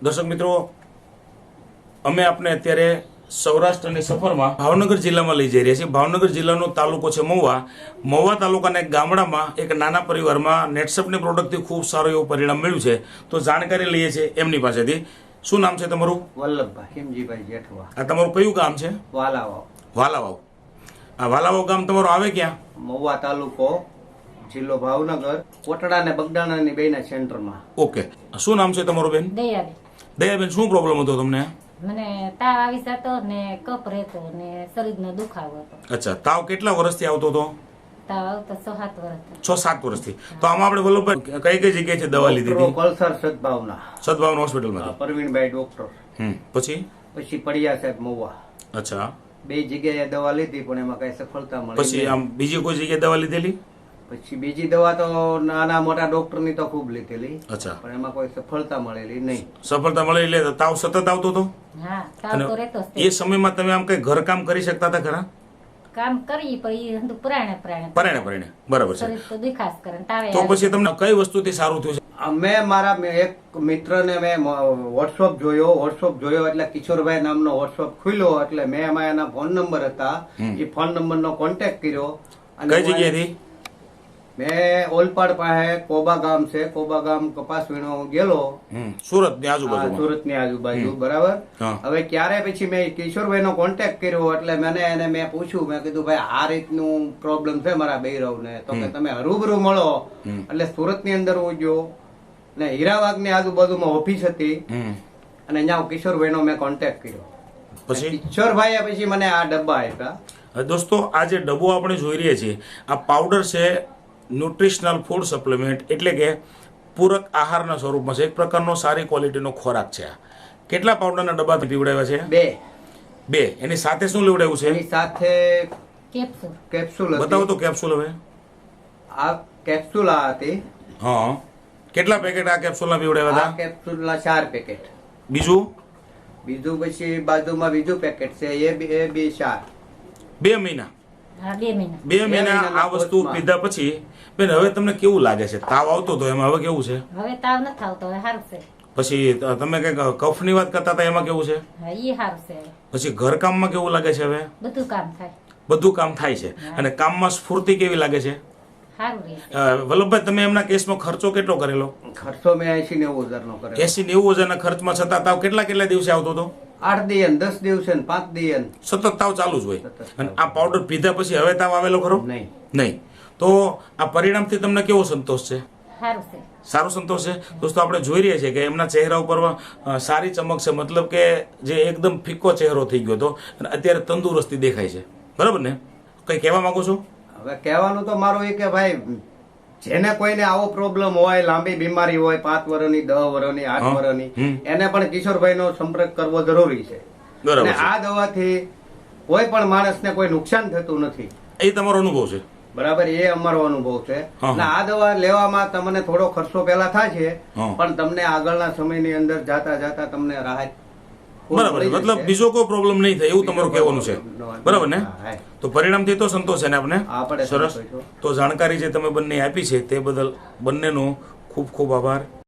દર્શક મિત્રો, અમે આપને અત્યારે સૌરાષ્ટ્રની સફરમાં ભાવનગર જિલ્લામાં લઈ જઈ રહ્યા છીએ. ભાવનગર જિલ્લાનો તાલુકો છે મહુવા. મહુવા તાલુકાના એક ગામડામાં એક નાના પરિવારમાં નેટસર્ફની પ્રોડક્ટથી ખૂબ સારું એવું પરિણામ મળ્યું છે. તો જાણકારી લઈએ છીએ એમની પાસેથી. શું નામ છે તમારું? વલ્લભભાઈ હિમજીભાઈ જેઠવા. આ તમારું કયું ગામ છે? વાલાવાવ. વાલાવાવ. આ વાલાવાવ ગામ તમારું આવે ક્યાં? મહુવા તાલુકો, જિલ્લો ભાવનગર, કોટડા ને બગદાણાની બેના સેન્ટરમાં. ઓકે. શું નામ છે તમારું બેન? દયાબેન. દયાબેન, શું પ્રોબ્લેમ હતો તમને? મને તાવ આવી જતો ને કફ રહેતો ને શરીરનો દુખાવો હતો. અચ્છા, તાવ કેટલા વર્ષથી આવતો હતો? તાવ આવતો 6-7 વર્ષથી. 6-7 વર્ષથી. તો આમાં આપણે વલ્લભભાઈ કઈ કઈ જગ્યાએ દવા લીધી હતી? કલસર સદભાવના હોસ્પિટલમાં. પરવીનભાઈ ડોક્ટર. પછી પડિયા સાહેબ મહુવા. અચ્છા, બે જગ્યાએ દવા લીધી પણ એમાં કઈ સફળતા મળી. પછી આમ બીજી કોઈ જગ્યાએ દવા લીધેલી? પછી બીજી દવા તો નાના મોટા ડોક્ટર ની તો ખૂબ લીધેલી. અચ્છા, પણ એમાં કોઈ સફળતા મળેલી નહીં. સફળતા મળેલી એટલે તાવ સતત આવતો હતો? હા, તાવ તો રહેતો જ. એ સમયમાં તમે આમ કઈ ઘરકામ કરી શકતા હતા ખરા? કામ કરી પણ એ પરાણે બરાબર છે. શરીર તો દુખાસ કરે તાવે. તો પછી તમને કઈ વસ્તુથી સારું થયું છે? અમે મારા એક મિત્રને મેં વોટ્સઅપ જોયો એટલે કિશોરભાઈ નામનો વોટ્સઅપ ખુલ્યો એટલે મેં એમાં એના ફોન નંબર હતા. એ ફોન નંબરનો કોન્ટેક્ટ કર્યો. કઈ જગ્યાએથી? મેં ઓલપાડ પાસે કોબા ગામ છે, કોબા ગામ કપાસ વીણો ગયેલો. સુરત ની આજુબાજુ. સુરત ની આજુબાજુ, બરાબર. હવે ક્યારે પછી મેં કિશોરભાઈ નો કોન્ટેક્ટ કર્યો એટલે મેં પૂછ્યું, મેં કીધું ભાઈ આ રીતનું પ્રોબ્લેમ છે મારા બૈરવ ને, તો કે તમે હરૂબરૂ મળો. એટલે સુરત ની અંદર હું ગયો ને હીરાવાગ ની આજુબાજુમાં ઓફિસ હતી અને અહીંયા કિશોરભાઈ નો મેં કોન્ટેક્ટ કર્યો. પછી કિશોરભાઈએ પછી મને આ ડબ્બા આપ્યા. દોસ્તો, આ જે ડબ્બો આપણે જોઈ રહ્યા છીએ, આ પાવડર છે ન્યુટ્રિશનલ ફૂડ સપ્લિમેન્ટ, એટલે કે પૂરક આહારના સ્વરૂપમાં છે. એક પ્રકારનો સારી ક્વોલિટીનો ખોરાક છે. કેટલા પાવડરના ડબ્બા પીવડાવ્યા છે? બે. એની સાથે શું લેવડાવ્યું છે? એની સાથે કેપ્સ્યુલ. બતાવો તો કેપ્સ્યુલ. હવે આ કેપ્સ્યુલ હતી. હા, કેટલા પેકેટ આ કેપ્સ્યુલના પીવડાવ્યા હતા? આ કેપ્સ્યુલના 4 પેકેટ. બીજું પછી બાજુમાં બીજું પેકેટ છે, એ બી 4. 2 મહિના. 2 મહિના આ વસ્તુ પીધા પછી બેન હવે તમને કેવું લાગે છે? તાવ આવતો હતો, એમાં હવે કેવું છે? હવે તાવ ન આવતો, હવે સારું છે. પછી તમે કઈક કફની વાત કરતા હતા, એમાં કેવું છે? એ સારું છે. પછી ઘરકામમાં કેવું લાગે છે? હવે બધું કામ થાય છે. અને કામમાં સ્ફૂર્તિ કેવી લાગે છે? વલ્લભભાઈ, તમે એમના કેસમાં ખર્ચો કેટલો કરેલો? ખર્ચો મેં 80-90 નો કર્યો. 80-90 ના ખર્ચમાં છતાં તાવ કેટલા દિવસે આવતો હતો? 8 દિવસ, 10 દિવસ, 5 દિવસ સતત તાવ ચાલુ જ હોય. અને આ પાવડર પીધા પછી હવે તાવ આવેલો ખરો? નહીં. તો આ પરિણામથી તમને કેવો સંતોષ છે? સારો સંતોષ છે. દોસ્તો, આપણે જોઈ રહ્યા છીએ કે એમના ચહેરા ઉપર સારી ચમક છે. મતલબ કે જે એકદમ ફીકો ચહેરો થઈ ગયો હતો અને અત્યારે તંદુરસ્તી દેખાય છે. બરાબર ને? કઈ કહેવા માંગો છો? હવે કહેવાનું તો મારું એ કે ભાઈ, જેને કોઈને આવો પ્રોબ્લેમ હોય, લાંબી બીમારી હોય, 5 વર્ષની, 10 વર્ષની, 8 વર્ષની, એને પણ કિશોરભાઈ નો સંપર્ક કરવો જરૂરી છે. અને આ દવાથી કોઈ પણ માણસને કોઈ નુકસાન થતું નથી. એ તમારો અનુભવ છે? બરાબર, એ અમારો અનુભવ છે. અને આ દવા લેવામાં તમને થોડો ખર્ચો પેલા થાય છે, પણ તમને આગળના સમયની અંદર જાતા તમને રાહત. બરાબર, મતલબ બીજો કોઈ પ્રોબ્લેમ નહીં થાય એવું તમારું કહેવાનું છે. બરાબર ને? તો પરિણામથી તો સંતોષ છે ને આપણે? સરસ. તો જાણકારી જે તમે બંને આપી છે તે બદલ બંનેનો ખૂબ ખૂબ આભાર.